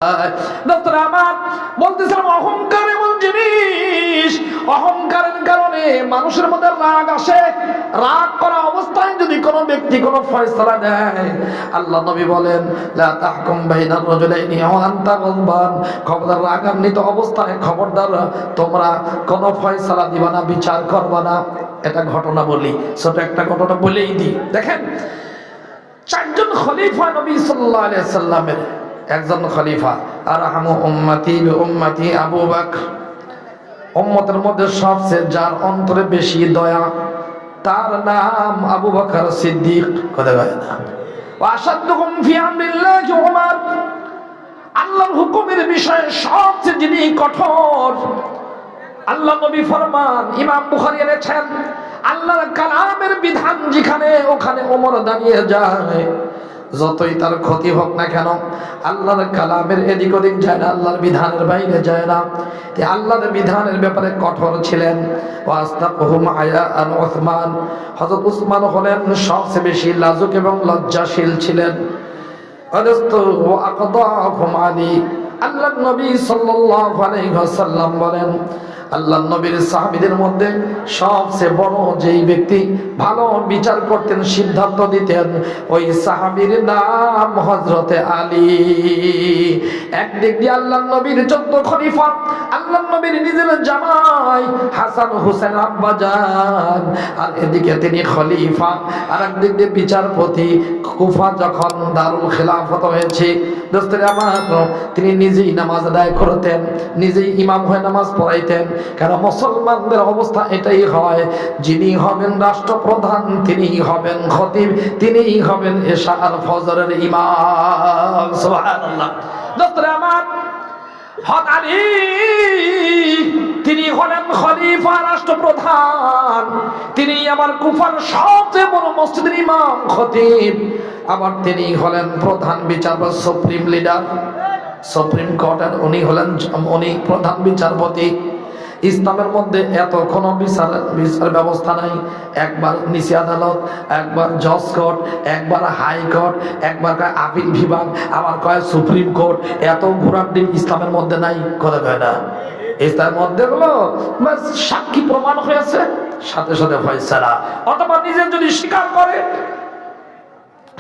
আমার বলতেছিলাম অহংকার এমন জিনিস, অহংকারের কারণে মানুষের মধ্যে রাগ আসে। রাগ করা অবস্থায় যদি কোনো ব্যক্তি কোনো ফয়সালা দেয়, আল্লাহ নবী বলেন লা তাহকুম বাইনার রাজুলাইনি ওয়া আনতা গাযবান, খবরদার রাগান্বিত অবস্থায় খবরদার তোমরা কোনো ফয়সালা দিবা না, বিচার করবা না। এটা ঘটনা বলি, ছোট একটা ঘটনা বলেই দিই। দেখেন, চারজন খলিফা নবী সাল্লাল্লাহু আলাইহি সাল্লামের একজন খলিফা, আরহামু উম্মতি বিউম্মতি আবু বকর। উম্মতের মধ্যে সবচেয়ে যার অন্তরে বেশি দয়া, তার নাম আবু বকর সিদ্দিক। কথা কয় না? ওয়া আশাদ্দুকুম ফি আমরিল্লাহি উমর। আল্লাহর হুকুমের বিষয়ে সবচেয়ে যিনি কঠোর, আল্লাহ নবী ফরমান, ইমাম বুখারী এনেছেন, আল্লাহর কালামের বিধান যেখানে ওখানে ওমর দাঁড়িয়ে যায়। যতই তার ক্ষতি হোক না কেন, আল্লাহর কালামের এদিক ওদিক যায় না, আল্লাহর বিধানের বাইরে যায় না। আল্লাহর বিধানের ব্যাপারে কঠোর ছিলেন। ওয়াস্তাকুহুম আয়ান উসমান। হযরত উসমান হলেন সবচেয়ে বেশি লাজুক এবং লজ্জাশীল ছিলেন। ওয়াকদাহুম আলী। আল্লাহর নবী সাল্লাল্লাহু আলাইহি ওয়াসাল্লাম বলেন, আল্লাহর নবীর সাহাবীদের মধ্যে সবচেয়ে বড় যেই ব্যক্তি ভালো বিচার করতেন, সিদ্ধান্ত দিতেন, ওই সাহাবীর নাম হযরতে আলী। একদিক দিয়ে আল্লাহর নবীর 14 খলিফা, আল্লাহর নবীর নিজের জামাই হাসান হোসেন আব্বাজান, আর এদিকে তিনি খলিফা, আর একদিক দিয়ে বিচারপতি। কুফা যখন দারুল খেলাফত হয়েছে, দোস্তরে আমার, তিনি নিজেই নামাজ আদায় করতেন, নিজেই ইমাম হয়ে নামাজ পড়াইতেন। কারণ মুসলমানদের অবস্থা এটাই হয়, যিনি হবেন রাষ্ট্রপ্রধান তিনিই হবেন খতিব, তিনিই হবেন এশা আর ফজরের ইমাম। সুবহানাল্লাহ। দোস্তরে আমার, হযরত আলী তিনি হলেন খলিফা, রাষ্ট্রপ্রধান, তিনি আমার কুফার সবচেয়ে বড় মসজিদের ইমাম খতিব। আবার তিনি হলেন প্রধান বিচারপতি, সুপ্রিম লিডার, সুপ্রিম কোর্টের উনি হলেন, উনি প্রধান বিচারপতি। ইসলামের মধ্যে এত কোনো বিচার ব্যবস্থা নাই। একবার নিচে আদালত, একবার জজ কোর্ট, একবার হাইকোর্ট, একবার কয় আপিল বিভাগ, আবার কয় সুপ্রিম কোর্ট। এত ঘোরার দিন ইসলামের মধ্যে নাই। কথা কয় না? ইসলামের মধ্যে হলো সাক্ষী প্রমাণ হয়েছে, সাথে সাথে ফয়সালা, অথবা নিজে যদি স্বীকার করে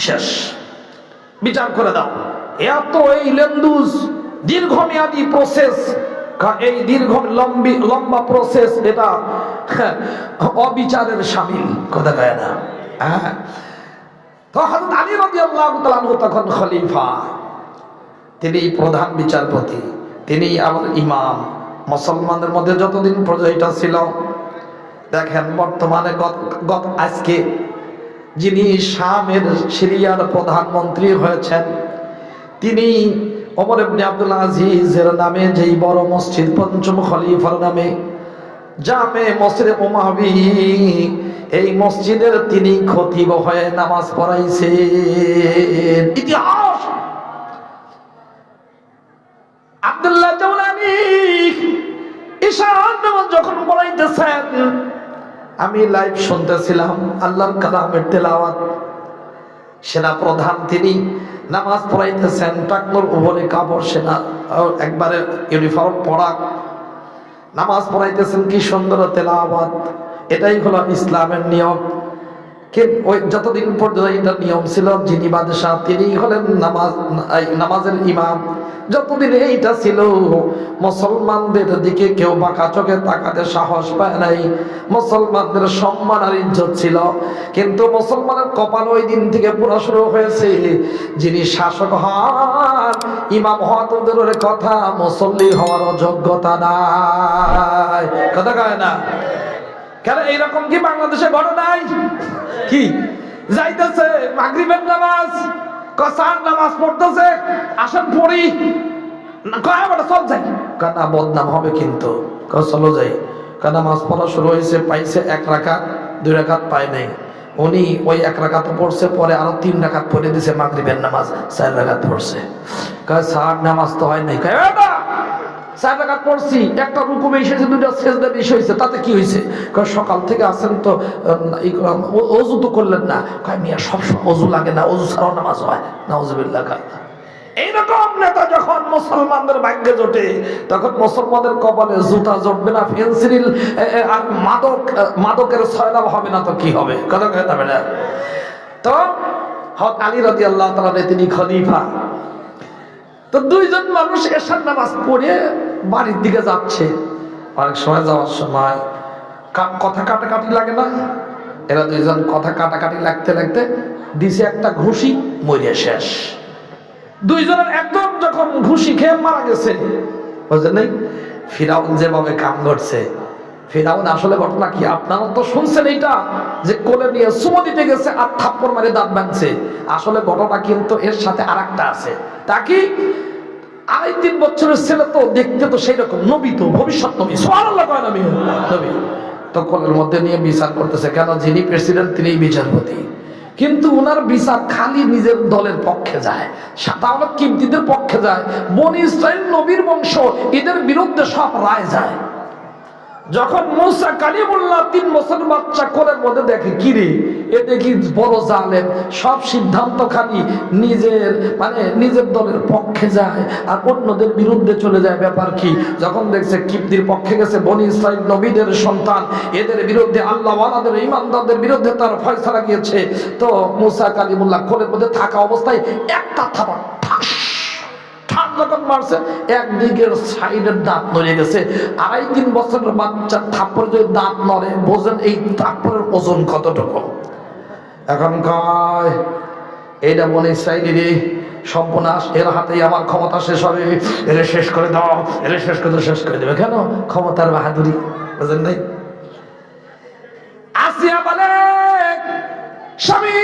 শেষ, বিচার করে দাও। এত এই লেন্দুজ দীর্ঘমেয়াদী প্রসেস, এই দীর্ঘ লম্বা প্রসেস, এটা অবিচারের শামিল। কথা কয় না? হ্যাঁ। তো হযরত আলী রাদিয়াল্লাহু তাআলা আনহু তখন খলিফা, তিনি প্রধান বিচারপতি, তিনি আবার ইমাম। মুসলমানদের মধ্যে যতদিন পর্যন্ত এটা ছিল, দেখেন বর্তমানে আজকে যিনি শামের সিরিয়ার প্রধানমন্ত্রী হয়েছেন, তিনি ওমর ইবনে আব্দুল আজিজের নামে যেই বড় মসজিদ, পঞ্চম খলিফার নামে জামে মসজিদে উমাবি, এই মসজিদের তিনি খতিব হয়ে নামাজ পড়াইছেন। ইতিহাস। আব্দুল্লাহ জাওলানি ইশার নামাজ যখন পড়াইতেছেন, আমি লাইভ শুনতেছিলাম আল্লাহর কালামের তেলাওয়াত। সেনা প্রধান তিনি নামাজ পড়াইতেছেন, টাকনোর উপরে কাপড়, সেনা একবারে ইউনিফর্ম পরা, নামাজ পড়াইতেছেন। কি সুন্দর তেলাওয়াত! এটাই হলো ইসলামের নিয়ম। ওই যতদিন পর্যন্ত এটা নিয়ম ছিল, যিনি বাদশাহ তিনি হলেন নামাজের ইমাম। যতদিন এইটা ছিল, মুসলমানদের দিকে কেউ বাঁকা চোখে তাকাতে সাহস পায় নাই, মুসলমানদের সম্মান আর ইজ্জত ছিল। কিন্তু মুসলমানের কপাল ওই দিন থেকে পুরো শুরু হয়েছে, যিনি শাসক হন, ইমাম হওয়া তো দূরের কথা, মুসল্লি হওয়ারও যোগ্যতা নাই। কথা কয় না? কেন এইরকম কি বাংলাদেশে ঘটে নাই? কি যাইতেছে মাগরিবের নামাজ, কসার নামাজ পড়তেছে, আসেন পড়ি, কয় বড় চল যাই, কানা বদনাম হবে কিন্তু, চলো যাই। নামাজ পড়া শুরু হয়েছে, পাইছে 1 রাকাত, 2 রাকাত পায় নাই। উনি ওই 1 রাকাত পড়ছে, পরে আরো 3 রাকাত পড়ে দিছে, মাগরিবের নামাজ 4 রাকাত পড়ছে। কয় সার নামাজ তো হয় নাই। কয় 4 রাকাত পড়ছি, একটা রুকু বেশি হয়েছে, 2টা সিজদা বেশি হয়েছে, তাতে কি হয়েছে? কয় সকাল থেকে আসেন তো ওযু তো করলেন না। কয় মিয়া সবসময় ওযু লাগে না, ওযু ছাড়াও নামাজ হয়। নাউজুবিল্লাহ। এইরকম নেতা যখন মুসলমানদের ভাগ্যে জোটে, তখন মুসলমানদের কপালে জুতা জুটবে না, ফেন্সিল আর মাদকের সয়লাভ হবে না, তো কি হবে? কথা কথা হবে না। তো হযরত আলী রাদিয়াল্লাহু তাআলা তিনি খলিফা। তো দুইজন মানুষ এশার নামাজ পড়ে বাড়ির দিকে যাচ্ছে। অনেক সময় যাওয়ার সময় কথা কাটাকাটি লাগে না? এরা দুইজন কথা কাটাকাটি লাগতে লাগতে দিছে একটা ঘুষি, মরে শেষ। দুইজনের একদম যখন ঘুষি খেয়ে মারা গেছে, বুঝলেন নাই? ফিরাউন যেভাবে কাম করছে, ফিরাউন আসলে ঘটনা কি আপনারা তো শুনছেন এইটা, যে কোলে নিয়ে চুমো দিতে গেছে আর থাপ্পড় মারে দাঁত ভাঙছে। আসলে ঘটনা কিন্তু এর সাথে আরেকটা আছে। তা কি? 2.5-3 বছরের ছেলে, তো দেখতে তো সেই রকম, নবী তো, ভবিষ্যৎ নবী, সুবহানাল্লাহ কয় নবী, নবী তো কোলের মধ্যে নিয়ে বিচার করতেছে। কেন? যিনি প্রেসিডেন্ট তিনিই বিচারপতি। কিন্তু উনার বিচার খালি নিজের দলের পক্ষে যায়, তাহলে কিবতীদের পক্ষে যায়। বনি ইসরাইল নবীর বংশ, এদের বিরুদ্ধে সব রায় যায়। যখন মুসা কালিমুল্লাহ 3 বছর বাচ্চা কোলের মধ্যে দেখে, কি রে, এ দেখি বড় জালেম, সব সিদ্ধান্ত খালি নিজের দলের পক্ষে যায় আর অন্যদের বিরুদ্ধে চলে যায়। ব্যাপার কি? যখন দেখছে কিবতীর পক্ষে গেছে, বনি ইসরাইল নবীদের সন্তান, এদের বিরুদ্ধে, আল্লাহ ওয়ালাদের ইমানদারদের বিরুদ্ধে তার ফয়সালা গিয়েছে, তো মুসা কালিমুল্লাহ কোলের মধ্যে থাকা অবস্থায় একটা থাপড় যখন মারছে, একদিকের সাইডের দাঁত নড়ে গেছে। 2.5-3 বছরের বাচ্চা থাপ্পড়ে যদি দাঁত নড়ে, বোঝেন এই থাপ্পড়ের ওজন কতটুকু। এখন কয়, এইটা বলে ইসরাইলি সর্বনাশ, এর হাতেই আমার ক্ষমতা শেষ হবে, এর শেষ করে দাও, এর শেষ করে দেবে। কেন? ক্ষমতার বাহাদুরি, বুঝেন নাই? আসিয়া বলে, স্বামী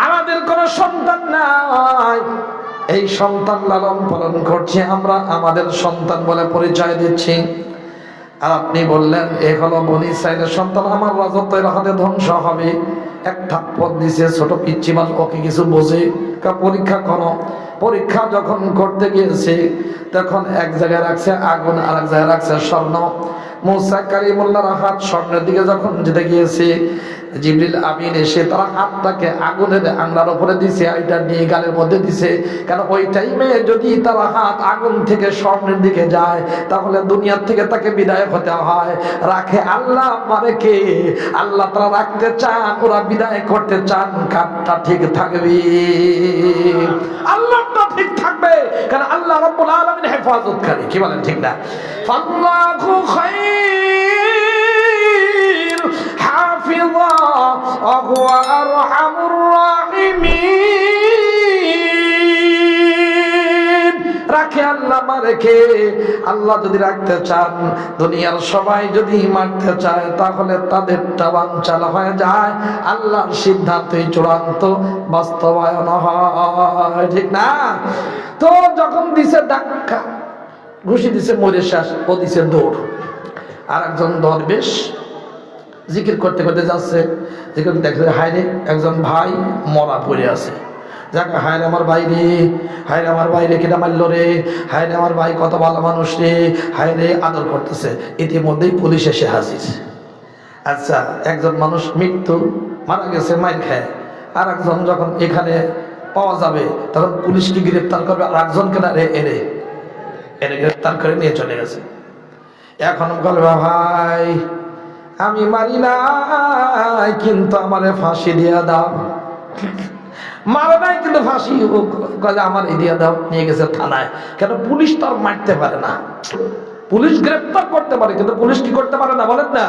আমাদের কোনো সন্তান নাই, এই সন্তান লালন পালন করছি আমরা, আমাদের সন্তান বলে পরিচয় দিচ্ছি, আর আপনি বললেন এ হলো বনি ইসরাইলের সন্তান, আমার রাজত্ব এর হাতে ধ্বংস হবে। এক থাপ্পড় দিছে, ছোট পিচ্চি মানুষ, ওকে কিছু বোঝে? পরীক্ষা করো। পরীক্ষা যখন করতে গিয়েছে, তখন এক জায়গায় রাখছে আগুন, আর এক জায়গায় রাখছে স্বর্ণ। মুসা কালিমুল্লাহর হাত স্বর্ণের দিকে যখন যেতে গিয়েছে, জিবরিল আমিন এসে তার হাতটাকে আগুনের আংলার উপরে দিছে, এটা নিয়ে গালের মধ্যে দিছে। কারণ ওই টাইমে যদি তার হাত আগুন থেকে স্বর্ণের দিকে যায়, তাহলে দুনিয়ার থেকে তাকে বিদায় হতে হয়। রাখে আল্লাহ, মারে কে? আল্লাহ তারা রাখতে চান, ওরা বিদায় করতে চান। কাঠটা ঠিক থাকবে, আল্লাহটা ঠিক থাকবে, কারণ আল্লাহ রাব্বুল আলামিন হেফাজতকারী। কি বলেন? ঠিক না? ফাল্লাহু খায়র হাফিযা ওয়া হুয়া আরহামুর রাহিমিন। রাখে আল্লাহ, মারে কে? আল্লাহ যদি রাখতে চান, দুনিয়ার সবাই যদি মারতে চায়, তাহলে তাদেরটা বানচাল হয়ে যায়, আল্লাহর সিদ্ধান্তই চূড়ান্ত বাস্তবায়ন হয়। ঠিক না? তো যখন দিছে ধাক্কা, ঘুষি দিছে, মরে শেষ, ও দিছে দৌড়। আর একজন দরবেশ জিকির করতে করতে যাচ্ছে, জিকির দেখছে, হায় রে, একজন ভাই মরা পড়ে আছে। যাক, হায় রে আমার ভাই রে, হায় রে আমার ভাই রে, কেটা মারল রে, হায় রে আমার ভাই কত ভালো মানুষ রে, হায় রে, আদর করতেছে। ইতিমধ্যেই পুলিশ এসে হাজির। আচ্ছা, একজন মানুষ মৃত্যু, মারা গেছে, মাইর খায়। আর একজন যখন এখানে পাওয়া যাবে, তখন পুলিশকে গ্রেপ্তার করবে, আর একজনকে না এনে গ্রেপ্তার করে নিয়ে চলে গেছে। এখন বলবে, ভাই আমি মারি নাই, কিন্তু আমারে ফাঁসি দিয়া দাও। মারে নাই কিন্তু ফাঁসি আমার দিয়া দাও। নিয়ে গেছে থানায়। কেন? পুলিশ তো আর মারতে পারে না, পুলিশ গ্রেপ্তার করতে পারে, কিন্তু পুলিশ কি করতে পারে না? বলেন না,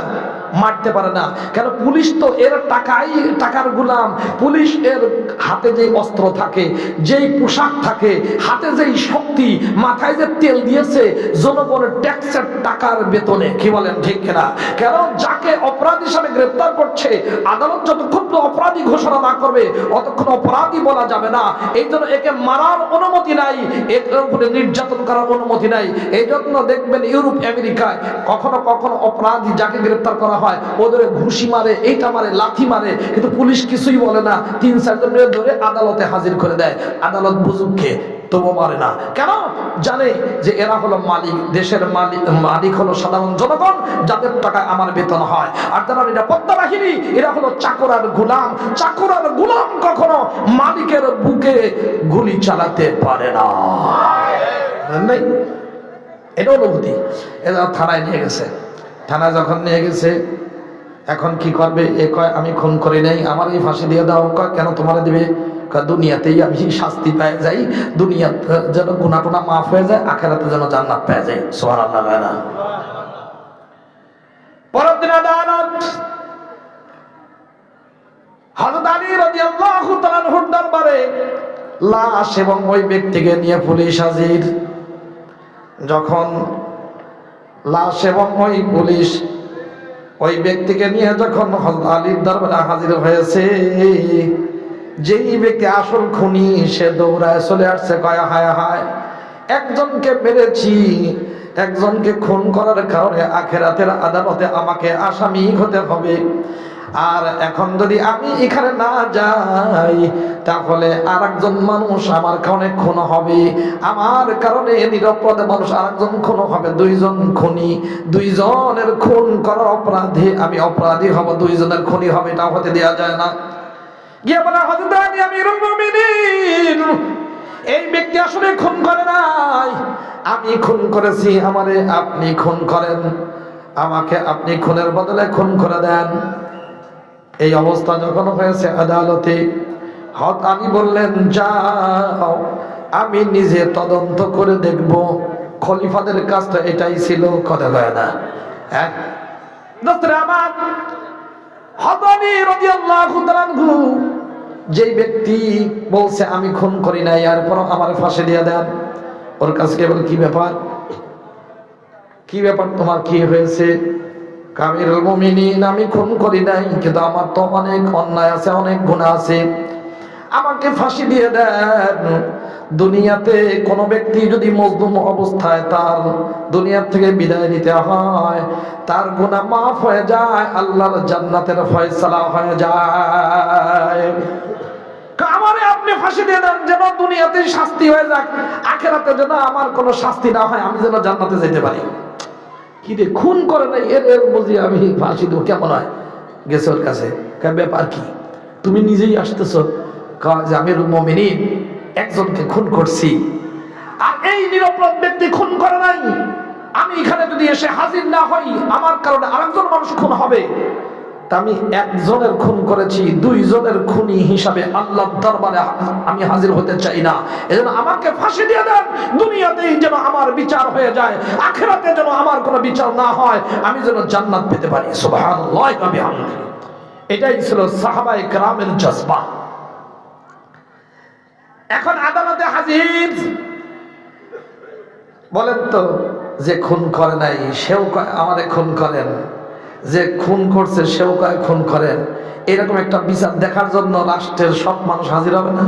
মারতে পারে না। কেন? পুলিশ তো এর টাকার গুলাম। পুলিশ এর হাতে যে অস্ত্র থাকে, যেই পোশাক থাকে, হাতে যেই শক্তি, মাথায় যে তেল দিয়েছে জনগণের ট্যাক্সের টাকার বেতনে। কি বলেন? ঠিক কিনা? কেন? যাকে অপরাধী হিসাবে গ্রেপ্তার করছে, আদালত যতক্ষণ অপরাধী ঘোষণা না করবে, অতক্ষণ অপরাধী বলা যাবে না। এই জন্য একে মারার অনুমতি নাই, এর উপরে নির্যাতন করার অনুমতি নাই। এই জন্য দেখবেন ইউরোপ আমেরিকায় কখনো কখনো অপরাধী যাকে গ্রেপ্তার করা হয়, ওদের ঘুষি মারে, এইটা মারে, লাথি মারে, কিন্তু পুলিশ কিছুই বলে না। 3-4 জন ধরে আদালতে হাজির করে দেয়। আদালত বুঝুক কে? তবু মারে না। কেন? জানে যে এরা হলো মালিক, দেশের মালিক হলো সাধারণ জনগণ, যাদের টাকায় আমার বেতন হয়। আর যারা নিরাপত্তা বাহিনী, এরা হলো চাকর আর গোলাম। চাকর আর গোলাম কখনো মালিকের বুকে গুলি চালাতে পারে না। এটা অনুভূতি। এরা থানায় নিয়ে গেছে। থানায় যখন নিয়ে গেছে, এখন কি করবে? এ কয় আমি খুন করি নাই, আমার এই ফাঁসি দিয়ে দাও। কয় কেন তোমার দিবে? দুনিয়াতেই আমি শাস্তি পেয়ে যাই, দুনিয়াতে যেন গুনাহ টুনা মাফ হয়ে যায়, আখিরাতে যেন জান্নাত পেয়ে যায়। সুবহানাল্লাহ। পরের দিন আদালত, হযরত আলী রাদিয়াল্লাহু তাআলা আনহুর দরবারে লাশ এবং ওই ব্যক্তিকে নিয়ে পুলিশ হাজির। যখন লাশ এবং ওই পুলিশ ওই ব্যক্তিকে নিয়ে যখন হযরত আলীর দরবারে হাজির হয়েছে, যেই ব্যক্তি আসল খুনি সে দৌড়ায় চলে আসছে, কয় হায় হায়, একজনকে মেরেছি, একজনকে খুন করার কারণে আখিরাতের আদালতে আমাকে আসামি হতে হবে। আর এখন যদি আমি এখানে না যাই, তাহলে আর একজন মানুষ আমার কারণে খুন হবে, আমার কারণে নিরপরাধ মানুষ আরেকজন খুন হবে। দুইজন খুনি, দুইজনের খুন করার অপরাধী আমি অপরাধী হব, দুইজনের খুনি হবে, এটা হতে দেওয়া যায় না। গিয়ে বলা, হযরত আলী আমিরুল মুমিনিন, এই ব্যক্তি আসলে খুন করে নাই, আমি খুন করেছি, আমারে আপনি খুন করেন, আমাকে আপনি খুনের বদলে খুন করে দেন। এই অবস্থা যখন হয়েছে আদালতে, হযরত আলী বললেন, যাও আমি নিজে তদন্ত করে দেখব। খলিফাদের কাজ তো এটাই ছিল, কথা কয় না? হ্যাঁ দোস্তরা আমার, হযরত আলী রাদিয়াল্লাহু তাআলা আনহু যেই ব্যক্তি বলছে আমি খুন করি নাই, এরপর আমার ফাঁসি দিয়ে দেন, ওর কাছে বলে কি ব্যাপার, কি ব্যাপার, তোমার কি হয়েছে? আমিরুল মুমিনিন, আমি খুন করি নাই, কিন্তু আমার তো অনেক অন্যায় আছে, অনেক গুনাহ আছে, আমাকে ফাঁসি দিয়ে দেন। দুনিয়াতে কোনো ব্যক্তি যদি মজলুম অবস্থায় তার দুনিয়া থেকে বিদায় নিতে হয়, তার গুনাহ মাফ হয়ে যায়, আল্লাহর জান্নাতের ফয়সালা হয়ে যায়। আমারে আপনি ফাঁসি দিয়ে দেন, যেন দুনিয়াতে শাস্তি হয়ে যাক, আখিরাতে যেন আমার কোনো শাস্তি না হয়, আমি যেন জান্নাতে যেতে পারি। কি রে, খুন করে নাই, এর বুঝি আমি ফাঁসি দেবো, কেমন হয়? গেছে ওর কাছে, ব্যাপার কি, তুমি নিজেই আসতেছো? যে আমিরুল মুমিনিন, একজনকে খুন করছি, আর এই নিরপরাধ ব্যক্তি খুন করে নাই, আমি এখানে যদি এসে হাজির না হই, আমার কারণে আরেকজন মানুষ খুন হবে, তা আমি একজনের খুন করেছি, দুইজনের খুনি হিসাবে আল্লাহর দরবারে আমি হাজির হতে চাই না। এজন্য আমাকে ফাঁসি দিয়ে দেন, দুনিয়াতেই যেন আমার বিচার হয়ে যায়, আখিরাতে যেন আমার কোনো বিচার না হয়, আমি যেন জান্নাত পেতে পারি। সুবহানাল্লাহ ওয়া বিহামদিহি। এটাই ছিল সাহাবায়ে কেরামের জজবা। এখন আদালতে হাজির, বলেন তো, যে খুন করে নাই সেও কয় আমারে খুন করেন, যে খুন করছে সেও কয় খুন করেন। এরকম একটা বিচার দেখার জন্য রাষ্ট্রের সব মানুষ হাজির হবে না?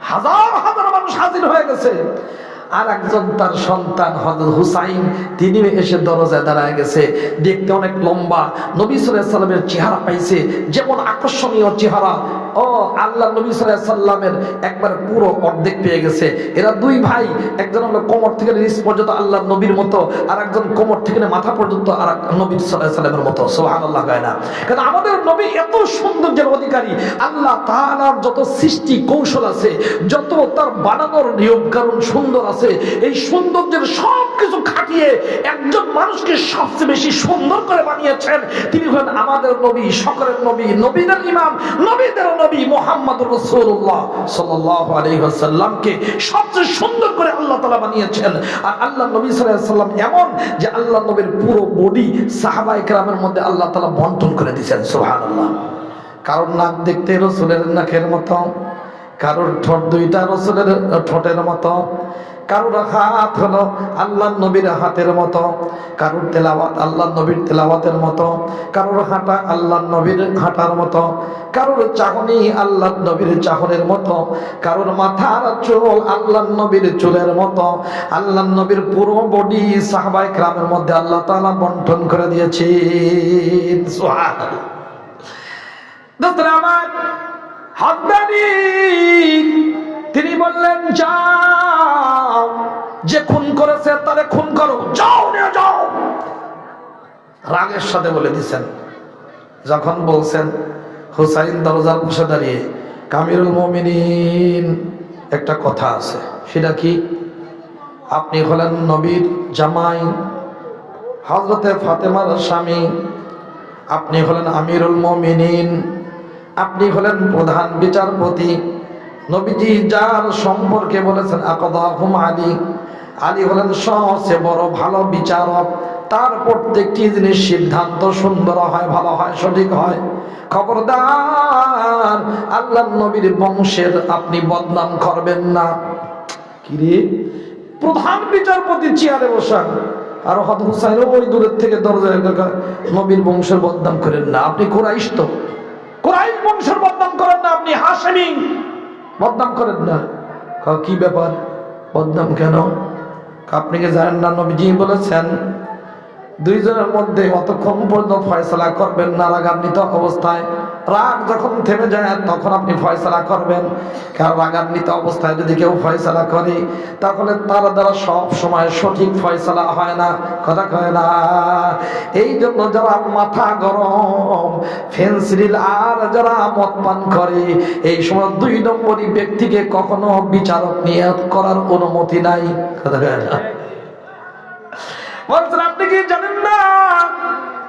হাজার হাজার মানুষ হাজির হয়ে গেছে। আর একজন তার সন্তান হযরত হুসাইন, তিনি এসে দরজায় দাঁড়ায় গেছে, দেখতে অনেক লম্বা, নবী সাল্লাল্লাহু আলাইহি সাল্লামের চেহারা পাইছে, যেমন আকর্ষণীয় চেহারা, ও আল্লাহ নবী সাল্লাল্লাহু আলাইহি সাল্লামের একবার পুরো অর্ধেক পেয়ে গেছে। এরা দুই ভাই, একজন হলো কোমর থেকে নিচ পর্যন্ত আল্লাহ নবীর মতো, আর একজন কোমর থেকে মাথা পর্যন্ত আর নবী সাল্লাল্লাহু আলাইহি সাল্লামের মতো। সুবহানাল্লাহ গায় না? কারণ আমাদের নবী এত সৌন্দর্যের অধিকারী, আল্লাহ তাআলার যত সৃষ্টি কৌশল আছে, যত তার বানানোর নিয়ম কারণ সুন্দর আছে, এই সৌন্দর্যের সবকিছু খাটিয়ে একজন মানুষকে সবচেয়ে বেশি সুন্দর করে বানিয়েছেন, তিনি হলেন আমাদের নবী, সকলের নবী, নবীদের ইমাম, নবীদের নবী মুহাম্মদুর রাসূলুল্লাহ সাল্লাল্লাহু আলাইহি ওয়াসাল্লামকে সবচেয়ে সুন্দর করে আল্লাহ তাআলা বানিয়েছেন। আর আল্লাহ নবী সাল্লাল্লাহু আলাইহি ওয়াসাল্লাম এমন যে আল্লাহ নবীর পুরো বডি সাহাবায়ে কেরামের মধ্যে আল্লাহ তাআলা বন্টন করে দিয়েছেন। সুবহানাল্লাহ। কারোর নাক দেখতে রাসূলের নাকের মতো, কারোর ঠোঁট দুইটা রাসূলের ঠোঁটের মতো, কারোর হাত হলো আল্লাহ নবীর হাতের মতো, কারোর তেলাওয়াত আল্লাহ নবীর তেলাওয়াতের মতো, কারোর হাঁটা আল্লাহ নবীর হাঁটার মতো, কারোর চাহনি আল্লাহ নবীর চাহনের মতো, কারোর মাথার চুল আল্লাহ নবীর চুলের মতো। আল্লাহ নবীর পুরো বডি সাহাবায়ে কেরামের মধ্যে আল্লাহ তাআলা বন্টন করে দিয়েছেন। সুবহানাল্লাহ। দোস্তরা আমার, হযরত তিনি বললেন যাও, যে খুন করেছে তারে খুন করো, যাও নিয়ে যাও। রাগের সাথে বলে দিছেন। যখন বলছেন, হুসাইন দরজার পাশে দাঁড়িয়ে, আমিরুল মুমিনিন, একটা কথা আছে, সেটা কি? আপনি হলেন নবীর জামাই, হযরতে ফাতেমার স্বামী, আপনি হলেন আমিরুল মুমিনিন, আপনি হলেন প্রধান বিচারপতি। নবীজি যার সম্পর্কে বলেছেন আকাদাহুম আলী, আলী হলেন সবচেয়ে বড় ভালো বিচারক। তার প্রত্যেকটি জিনিস সিদ্ধান্ত সুন্দর হয়, ভালো হয়, সঠিক হয়। খবরদার আল্লাহর নবীর বংশের আপনি বদনাম করবেন না। কিরে, প্রধান বিচারপতি চেয়ারে বসা, আর হুসাইন ওই দূরের থেকে দরজায়, নবীর বংশের বদনাম করেন না। আপনি কুরাইশ, তো কুরাইশ বংশের বদনাম করেন না, আপনি হাশেমি, বদনাম করেন না। কি ব্যাপার, বদনাম কেন? আপনি কি জানেন না নবীজি বলেছেন দুইজনের মধ্যে অতক্ষণ পর্যন্ত ফয়সালা করবেন না রাগান্বিত অবস্থায়। রাগ যখন থেমে যায় তখন আপনি ফয়সালা করবেন। কারণ রাগান্বিত অবস্থায় যদি কেউ ফয়সালা করে তাহলে তার দ্বারা সব সময় সঠিক ফয়সালা হয় না, কথা কয় না। এই জন্য যারা মাথা গরম, ফেন্সিল আর যারা মদ পান করে, এই সময় 2 নম্বরই ব্যক্তিকে কখনো বিচারক নিয়োগ করার অনুমতি নাই, কথা কয় না। বলছেন আপনি কি জানেন না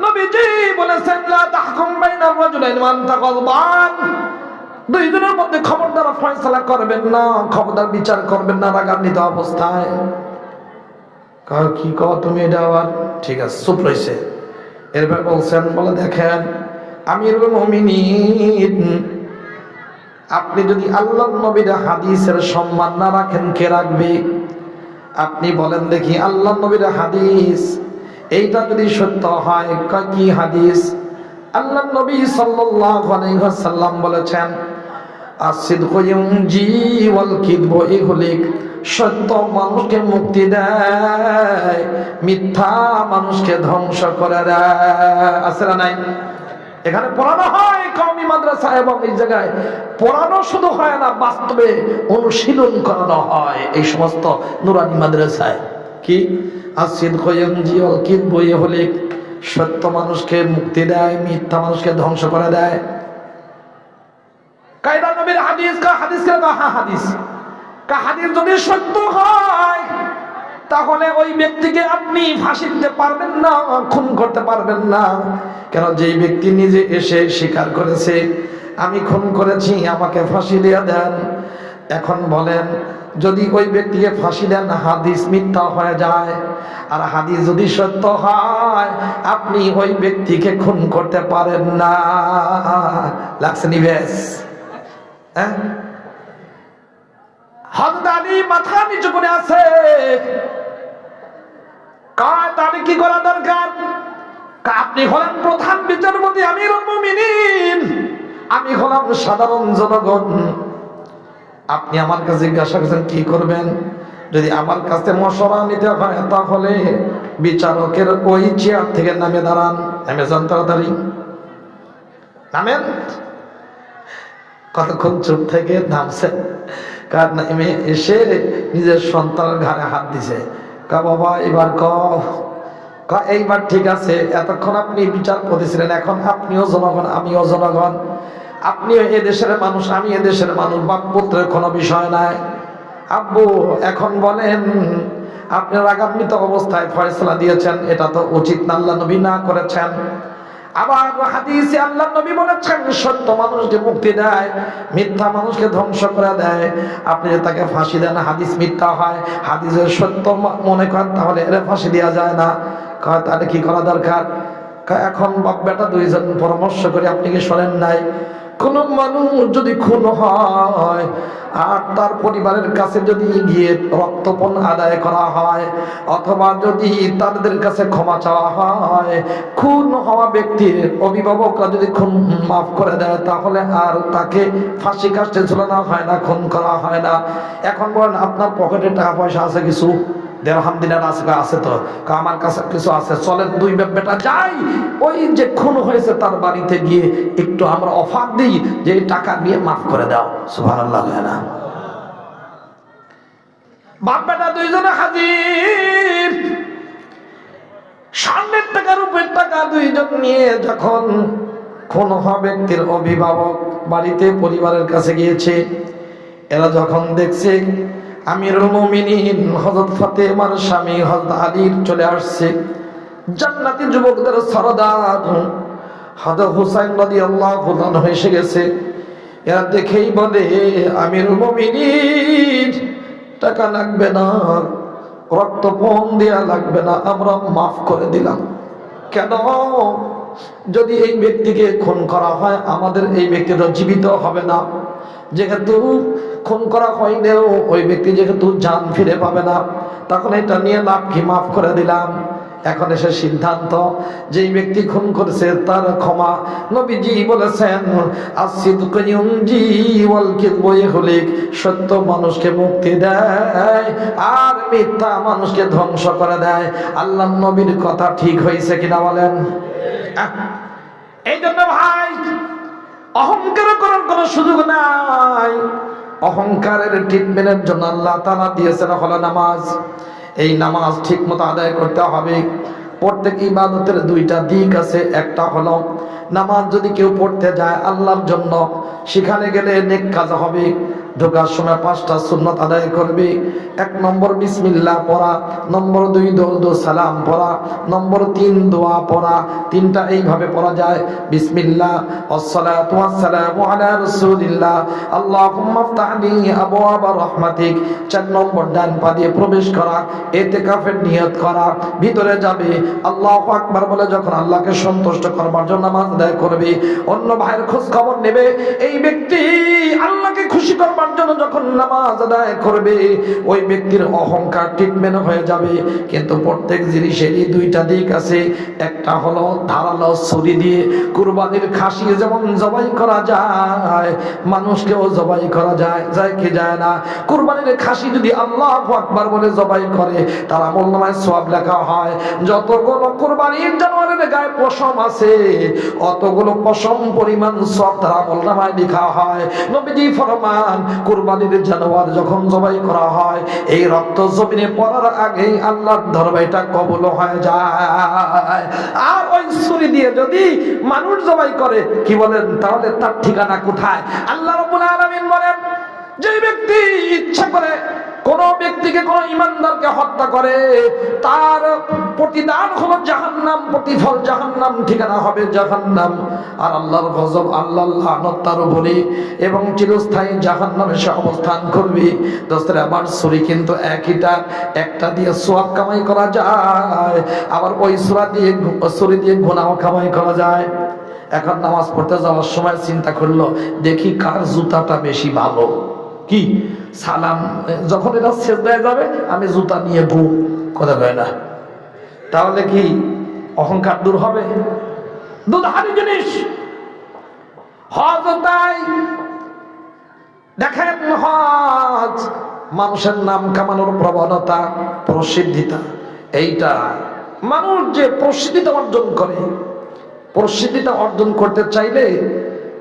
নবীজি বলেছেন লা তাহকুম বাইনার রাজুলাইনি ওয়া আনতা গাযবান, দুইজনের মধ্যে খবরদার ফয়সালা করবেন না, খবরদার বিচার করবেন না রাগান্বিত অবস্থায়। কি কও তুমি এটা আবার? ঠিক আছে, চুপ রইছে। এরপর বলছেন, বলে দেখেন আমিরুল মুমিনিন, আপনি যদি আল্লাহর নবীর হাদিসের সম্মান না রাখেন কে রাখবে? আপনি বলেন দেখি আল্লাহর নবীর হাদিস এইটা যদি সত্য হয়, কি হাদিস? আল্লাহর নবী সাল্লাল্লাহু আলাইহি ওয়াসাল্লাম বলেছেন আসিদকু ইউনজি ওয়াল কিযবু ইহলিক, সত্য মানুষকে মুক্তি দেয়, মিথ্যা মানুষকে ধ্বংস করে দেয়। আছে না নাই? এখানে পড়ানো হয় কওমি মাদ্রাসা, এবং এই জায়গায় পড়ানো শুধু হয় না, বাস্তবে অনুশীলন করানো হয় এই সমস্ত নুরানি মাদ্রাসায়। কি? আসিদকু ইউনজি ওয়াল কিযবু ইহলিক, সত্য মানুষকে মুক্তি দেয়, মিথ্যা মানুষকে ধ্বংস করে দেয়। কায়দা নবীর হাদিস কা হাদিস কা হাদিস কা হাদিস যদি সত্য হয় তাহলে ওই ব্যক্তিকে আপনি ফাঁসি দিতে পারবেন না, খুন করতে পারবেন না। কেন? যেই ব্যক্তি নিজে এসে স্বীকার করেছে আমি খুন করেছি, আমাকে ফাঁসি দিয়ে দেন। এখন বলেন, যদি ওই ব্যক্তিকে ফাঁসি দেন হাদিস মিথ্যা হয়ে যায়, আর হাদিস যদি সত্য হয় আপনি ওই ব্যক্তিকে খুন করতে পারেন না। লাগছে নিবেশ? হ্যাঁ, হযরত আলী মাথা নিচু করে আছে, কয় তাহলে কি করা দরকার? আপনি হলেন প্রধান বিচারপতি, আমিরুল মুমিনিন, আমি হলাম সাধারণ জনগণ। আপনি আমার কাছে জিজ্ঞাসা করছেন কি করবেন? যদি আমার কাছে মশওয়ারা নিতে হয় তাহলে বিচারকের ওই চেয়ার থেকে নামে দাঁড়ান, নেমে যান, তাড়াতাড়ি নামেন। কতক্ষণ চুপ থেকে নামছেন, কার নেমে এসে নিজের সন্তানের ঘাড়ে হাত দিছে, কা বাবা এবার এইবার ঠিক আছে, এতক্ষণ আপনি বিচারপতি ছিলেন, এখন আপনিও জনগণ আমিও জনগণ, আপনিও এদেশের মানুষ আমি এদেশের মানুষ, বাপ পুত্রের কোনো বিষয় নাই। আব্বু এখন বলেন, আপনি রাগান্বিত অবস্থায় ফয়সালা দিয়েছেন, এটা তো উচিত না, আল্লাহ নবী না করেছেন। আবার হাদিসে আল্লাহ নবী বলেছেন সত্য মানুষকে মুক্তি দেয়, মিথ্যা মানুষকে ধ্বংস করে দেয়। আপনি যদি তাকে ফাঁসি দেন হাদিস মিথ্যা হয়, হাদিসের সত্য মনে করেন, তাহলে এর ফাঁসি দেওয়া যায় না। তাহলে কি করা দরকার? এখন বাপ বেটা দুইজন পরামর্শ করে, আপনি কি শোনেন নাই কোন মানুষ যদি খুন হয় আর তার পরিবারের কাছে যদি গিয়ে রক্তপণ আদায় করা হয়, অথবা যদি তাদের কাছে ক্ষমা চাওয়া হয়, খুন হওয়া ব্যক্তির অভিভাবকরা যদি খুন মাফ করে দেয়, তাহলে আর তাকে ফাঁসি কাস্টে ঝুলানো হয় না, খুন করা হয় না। এখন বলেন আপনার পকেটে টাকা পয়সা আছে কিছু? দেড়হাম দিনার আছে তো? আমার কাছে কিছু আছে, চলেন দুই বেটা যাই, ওই যে খুন হয়েছে তার বাড়িতে গিয়ে একটু আমরা অফার দিই যে টাকা নিয়ে মাফ করে দাও। সুবহানাল্লাহ। না বাপ বেটা দুইজনে হাজির, স্বর্ণের টাকা রূপের টাকা দুইজন নিয়ে যখন খুন হওয়া ব্যক্তির অভিভাবক বাড়িতে পরিবারের কাছে গিয়েছে, এরা যখন দেখছে আমিরুল মুমিনিন হযরত ফাতেমার স্বামী হযরত আলীর চলে আসছে, জান্নাতি যুবকদের সরদার হযরত হুসাইন রাদিয়াল্লাহু আনহু এসে গেছে, এরা দেখেই বলে আমিরুল মুমিনিন টাকা লাগবে না, রক্তপণ দেয়া লাগবে না, আমরা মাফ করে দিলাম। কেন? যদি এই ব্যক্তিকে খুন করা হয় আমাদের এই ব্যক্তি তো জীবিত হবে না, যেহেতু খুন করা হয়নিও ওই ব্যক্তি যেহেতু জান ফিরে পাবে না, তখন এটা নিয়ে লাভ কি, মাফ করে দিলাম। এখন এসে সিদ্ধান্ত যেই ব্যক্তি খুন করেছে তার ক্ষমা। নবীজি বলেছেন আসিদকু ইউনজি ওয়াল কিযবু ইহলিক, সত্য মানুষকে মুক্তি দেয় আর মিথ্যা মানুষকে ধ্বংস করে দেয়। আল্লাহর নবীর কথা ঠিক হয়েছে কিনা বলেন? এই জন্য ভাই অহংকার করার কোনো সুযোগ নাই। অহংকারের ট্রিটমেন্টের জন্য আল্লাহ তাআলা দিয়েছেন হলো নামাজ। এই নামাজ ঠিক মতো আদায় করতে হবে। প্রত্যেক ইবাদতের দুইটা দিক আছে, একটা হলো নামাজ যদি কেউ পড়তে যায় আল্লাহর জন্য, সেখানে গেলে নেক কাজ হবে। ঢোকার সময় 5টা সুন্নাত আদায় করবে। 1 নম্বর বিসমিল্লাহ পড়া, নম্বর 2 দরুদ সালাম পড়া, নম্বর 3 দোয়া পড়া। 3টা এইভাবে পড়া যায়, বিসমিল্লাহ ওয়াসসালাতু ওয়াসসালামু আলা রাসূলিল্লাহ আল্লাহুম্মা আফতাহলি আবওয়াবা রাহমাতিক। 4 নম্বর ডান পা দিয়ে প্রবেশ করা, ইতিকাফের নিয়ত করা, ভিতরে যাবে আল্লাহু আকবার বলে যখন আল্লাহকে সন্তুষ্ট করবার জন্য নামাজ আদায় করবে। অন্য ভাইয়ের খোঁজ খবর নেবে, এই ব্যক্তি আল্লাহকে খুশি করবার জন্য যখন নামাজ আদায় করবে ওই ব্যক্তির অহংকার ট্রিটমেন্ট হয়ে যাবে। কিন্তু প্রত্যেক জিনিসেরই দুইটা দিক আছে। একটা হলো ধারালো ছুরি দিয়ে কুরবানির খাসি যেমন জবাই করা যায়, মানুষকেও জবাই করা যায়, যায় কি যায় না? কুরবানির খাসি যদি আল্লাহু আকবার বলে জবাই করে তার আমলনামায় সওয়াব লেখা হয়। যতগুলো কুরবানির জানোয়ারের গায়ে পশম আছে অতগুলো পশম পরিমাণ সওয়াব তার আমলনামায় লেখা হয়। নবীজি ফরমান কুরবানির জানোয়ার যখন জবাই করা হয় এই রক্ত জমিনে পড়ার আগেই আল্লাহর দরবারে কবুল হয়ে যায়। আর ওই ছুরি দিয়ে যদি মানুষ জবাই করে কি বলেন, তাহলে তার ঠিকানা কোথায়? আল্লাহ রাব্বুল আলামিন বলেন যে ব্যক্তি ইচ্ছা করে কোন ব্যক্তিকে, কোন ইমানদারকে হত্যা করে তার প্রতিদান হলো জাহান্নাম, প্রতিফল জাহান্নাম, ঠিকানা হবে জাহান্নাম। আর আল্লাহর গজব, আল্লাহর লানত তার উপরে, এবং চিরস্থায়ী জাহান্নামে সে অবস্থান করবে। দোস্তরা আমার ছুরি কিন্তু একটা দিয়ে সওয়াব কামাই করা যায়, আবার ওই ছুরি দিয়ে গুনাহ কামাই করা যায়। এখন নামাজ পড়তে যাওয়ার সময় চিন্তা করলো দেখি কার জুতাটা বেশি ভালো। কি সালাম যখন এটা সেজদায় যাবে আমি জুতা নিয়ে ঘুম কথা কয় না, তাহলে কি অহংকার দূর হবে? দুধারি জিনিস হজ। তাই দেখেন হজ মানুষের নাম কামানোর প্রবণতা, প্রসিদ্ধিতা, এইটা মানুষ যে প্রসিদ্ধিতা অর্জন করে, প্রসিদ্ধিতা অর্জন করতে চাইলে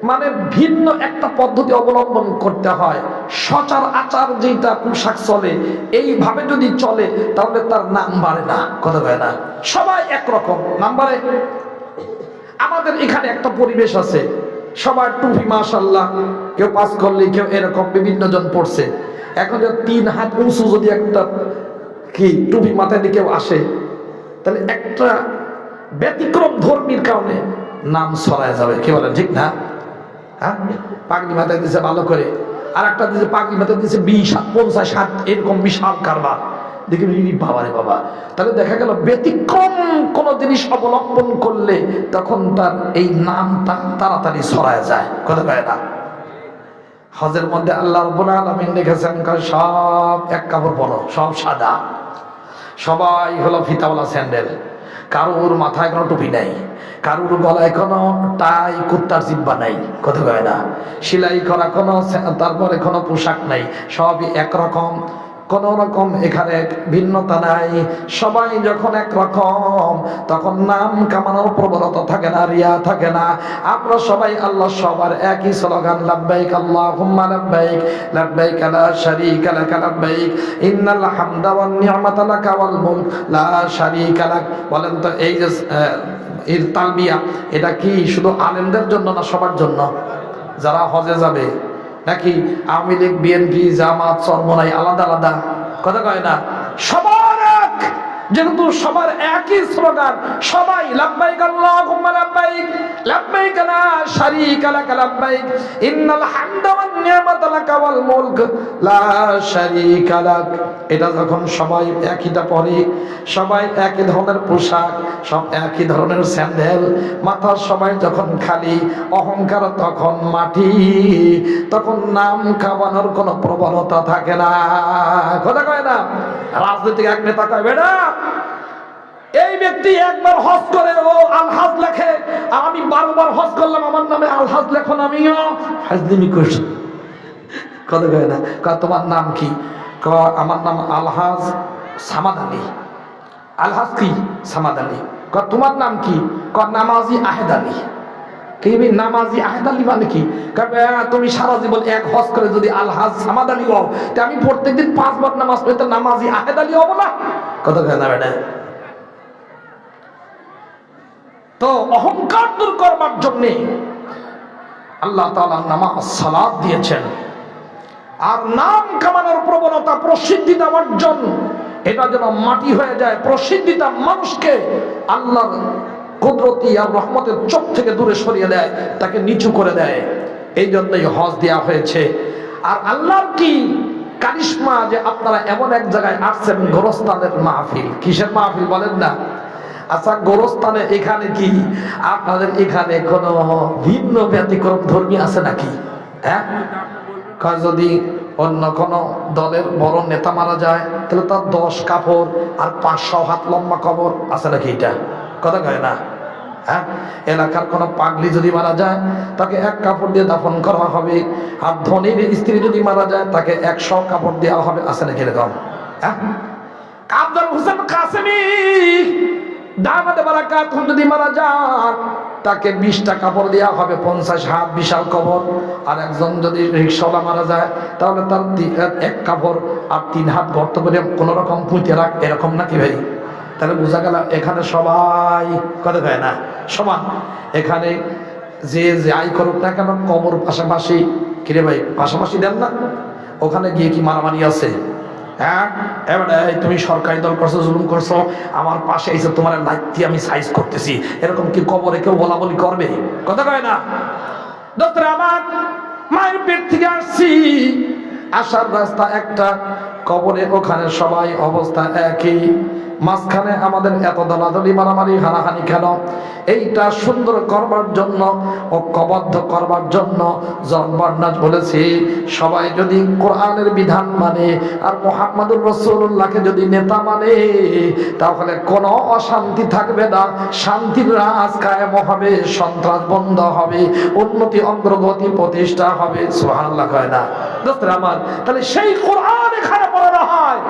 মানে ভিন্ন একটা পদ্ধতি অবলম্বন করতে হয়। সচার আচার যেটা পোশাক চলে এইভাবে যদি চলে তাহলে তার নাম বাড়ে না, কথা কয় না? সবাই একরকম নাম বাড়ে। আমাদের এখানে একটা পরিবেশ আছে, সবার টুপি মাশাআল্লাহ, কেউ পাস করলে কেউ এরকম বিভিন্ন জন পড়ছে। এখন 3 হাত উঁচু যদি একটা কি টুপি মাথায় দিয়ে কেউ আসে তাহলে একটা ব্যতিক্রম ধর্মীর কারণে নাম ছড়ায় যাবে, কি বলেন ঠিক না? হ্যাঁ, পাগড়ি মাথায় দিয়েছে ভালো করে, আর একটা দিয়েছে পাগড়ি মাথায় দিয়েছে 20-50 এরকম বিশাল কারবার, দেখি বাবা রে বাবা। তাহলে দেখা গেল ব্যতিক্রম কোন জিনিস অবলম্বন করলে তখন তার এই নামটা তাড়াতাড়ি ছড়ায় যায়, কথা কয় না? হজের মধ্যে আল্লাহ রাব্বুল আলামিন দেখেছেন সব এক কাপড় পরো, সব সাদা, সবাই হলো ফিতাওয়ালা স্যান্ডেল, কারোর মাথায় কোনো টুপি নাই, কারোর গলায় কোনো টাই কুত্তার জিব্বা নাই, কথা কয় না? সেলাই করা কোনো, তারপরে কোনো পোশাক নাই, সবই একরকম। কোন রকম এখানে ভিন্নতা নাই, সবাই যখন একরকম তখন নাম কামানোর প্রবণতা থাকে না, রিয়া থাকে না। আমরা সবাই আল্লাহ সবার একই স্লোগান, লাব্বাইক আল্লাহুম্মা লাব্বাইক, লাব্বাইক লা শারীকা লাক লাব্বাইক, ইন্নাল হামদা ওয়ান নি'মাতা লাকা ওয়াল মুলক লা শারীকা লাক। বলেন তো এই যে এর তালবিয়া, এটা কি শুধু আলেমদের জন্য না সবার জন্য? যারা হজে যাবে নাকি আওয়ামী লীগ, বিএনপি, জামাত, চরমনাই আলাদা আলাদা? কথা কয় না, সবার এক, যেহেতু সবার একই স্লোগান, সবাই লাব্বাইক আল্লাহুম্মা লাব্বাইক, লাব্বাইক লা শারীকা লাক লাব্বাইক, ইন্নাল হামদা ওয়ান নি'মাতা লাকা ওয়াল মুলক লা শারীকা লাক। এটা যখন সবাই একইটা পরে, সবাই একই ধরনের পোশাক, সব একই ধরনের স্যান্ডেল, মাথা সবাই যখন খালি, অহংকার তখন মাটি, তখন নাম কামানোর কোনো প্রবণতা থাকে না। কথা কয় না? রাজনৈতিক এক নেতা কয়, বেটা এই ব্যক্তি একবার হজ করে ও আলহাজ লেখে, আর আমি 12 বার হজ করলাম, আমার নামে আলহাজ লেখন, আমিও হাজদিমি করছি। কথা কয় না? তোমার নাম কি? আমার নাম আলহাজ সামাদ আলী। আলহাজ কি? সামাদ আলী। তোমার নাম কি? নামাজি আহেদ আলী। নামাজি আহেদ আলী মানে কি? তুমি সারা জীবন এক হজ করে যদি আলহাজ সামাদ আলী হও, তা আমি প্রত্যেকদিন 5 বার নামাজ পড়ি, তো নামাজি আহেদ আলী হবো না? কথা কয় না বেটা? তো অহংকার দূর করবার জন্যে আল্লাহ তাআলা নামাজ সালাত দিয়েছেন। আর নাম কামানোর প্রবণতা, প্রসিদ্ধিতা অর্জন, এটা যেন মাটি হয়ে যায়। প্রসিদ্ধিতা মানুষকে আল্লাহর কুদরতি আর রহমতের চোখ থেকে দূরে সরিয়ে দেয়, তাকে নিচু করে দেয়। এই জন্যই হজ দেওয়া হয়েছে। আর আল্লাহর কি কারিশমা যে আপনারা এমন এক জায়গায় আসছেন, গোরস্তানের মাহফিল। কিসের মাহফিল বলেন না? আচ্ছা, গোরস্থানে এখানে কি আপনাদের এখানে কোনো ভিন্ন ব্যতিক্রম ধর্মী আছে নাকি? হ্যাঁ, যদি অন্য কোন দলের বড় নেতা মারা যায়, তাহলে তার 10 কাপড় আর 500 হাত লম্বা কবর আছে নাকি? এটা কথা কয় না? হ্যাঁ, এলাকার কোন পাগলি যদি মারা যায়, তাকে 1 কাপড় দিয়ে দাফন করা হবে। আর ধনীর স্ত্রী যদি মারা যায়, তাকে 100 কাপড় দেওয়া হবে। আছে নাকি এরকম? হ্যাঁ, আব্দুল হোসেন কাসেমি দামাদে বারাকাত যদি মারা যান, তাকে 20টা কাপড় দেওয়া হবে, 50 হাত বিশাল কবর। আর একজন যদি রিক্সাওয়ালা মারা যায়, তাহলে তার 1 কাপড় আর 3 হাত গর্ত করে কোন রকম পুঁতে রাখ, এরকম নাকি ভাই? তাহলে বোঝা গেল এখানে সবাই, কথা কয় না, সমান। এখানে যে যাই করুক না কেন, কবর পাশাপাশি। কিরে ভাই, পাশাপাশি দেন না? ওখানে গিয়ে কি মারামারি আছে? হ্যাঁ, এবারে তুমি সরকারি দল করছো, জুলুম করছো, আমার পাশে এসে তোমার লাইট আমি সাইজ করতেছি, এরকম কি কবরে কেউ বলা বলি করবে? কথা কয় না? দোস্তরা আমার, মায়ের পেট থেকে আসছি, আসার রাস্তা একটা, কবরে ওখানে সবাই অবস্থা একই। মাঝখানে আমাদের এত দলাদলি, মারামারি, হানাহানি কেন? এইটা সুন্দর করবার জন্য, ঐক্যবদ্ধ করবার জন্য। জনবর্ণাজ বলেছি, সবাই যদি কোরআনের বিধান মানে আর মুহাম্মদুর রাসূলুল্লাহকে যদি নেতা মানে, তাহলে কোনো অশান্তি থাকবে না, শান্তির রাজ কায়েম হবে, সন্ত্রাস বন্ধ হবে, উন্নতি অগ্রগতি প্রতিষ্ঠা হবে। সুবহানাল্লাহ কয় না? দোস্তরা আমার, তাহলে সেই কোরআন এখানে পড়ানো হয়।